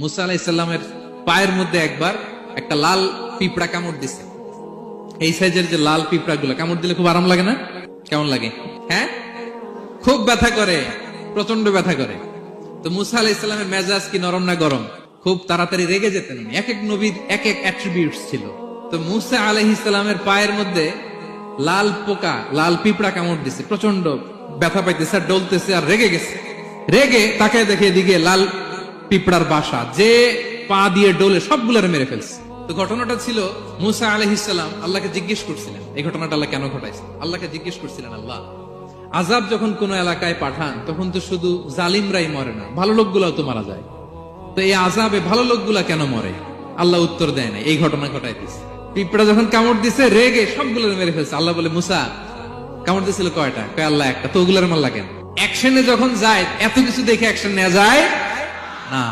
মুসা আলাইহিস সালামের পায়ের মধ্যে একবার একটা লাল পিঁপড়া কামড় দিছে। এই সাইজের যে লাল পিঁপড়া গুলো কামড় দিলে খুব আরাম লাগে না? কেমন লাগে? হ্যাঁ, খুব ব্যথা করে, প্রচন্ড ব্যথা করে। তো মুসা আলাইহিস সালামের মেজাজ কি নরম না গরম? খুব তাড়াতাড়ি রেগে যেতেন। এক এক নবীর এক এক অ্যাট্রিবিউটস ছিল। তো মুসা আলাইহিস সালামের পায়ের মধ্যে লাল পোকা, লাল পিঁপড়া কামড় দিছে, প্রচন্ড ব্যথা পাইতেছে আর ডলতেছে আর রেগে গেছে। রেগে তাকে দেখে দিকে লাল পিঁপড়ার বাসা, যে পা দিয়ে ডোলে সবগুলোর মেরে ফেলছে। তো ঘটনাটা ছিল মুসা আলাইহিস সালাম আল্লাহকে জিজ্ঞেস করছিলেন এই ঘটনাটা আল্লাহ কেন ঘটাইছে। আল্লাহকে জিজ্ঞেস করছিলেন, আল্লাহ আযাব যখন কোন এলাকায় পাঠান তখন তো শুধু জালিমরাই মরে না, ভালো লোকগুলাও তো মারা যায়, তো এই আযাবে ভালো লোকগুলা কেন মরে? আল্লাহ উত্তর দেয় না, এই ঘটনা ঘটাইতেছে। পিঁপড়া যখন কামড় দিছে রেগে সবগুলোর মেরে ফেলছে। আল্লাহ বলে, মুসা কামড় দিছিল কয়টা? কয় আল্লাহ একটা। তো ওগুলোর মারলা কেন? অ্যাকশনে যখন যায় এত কিছু দেখে অ্যাকশন নেওয়া যায় না।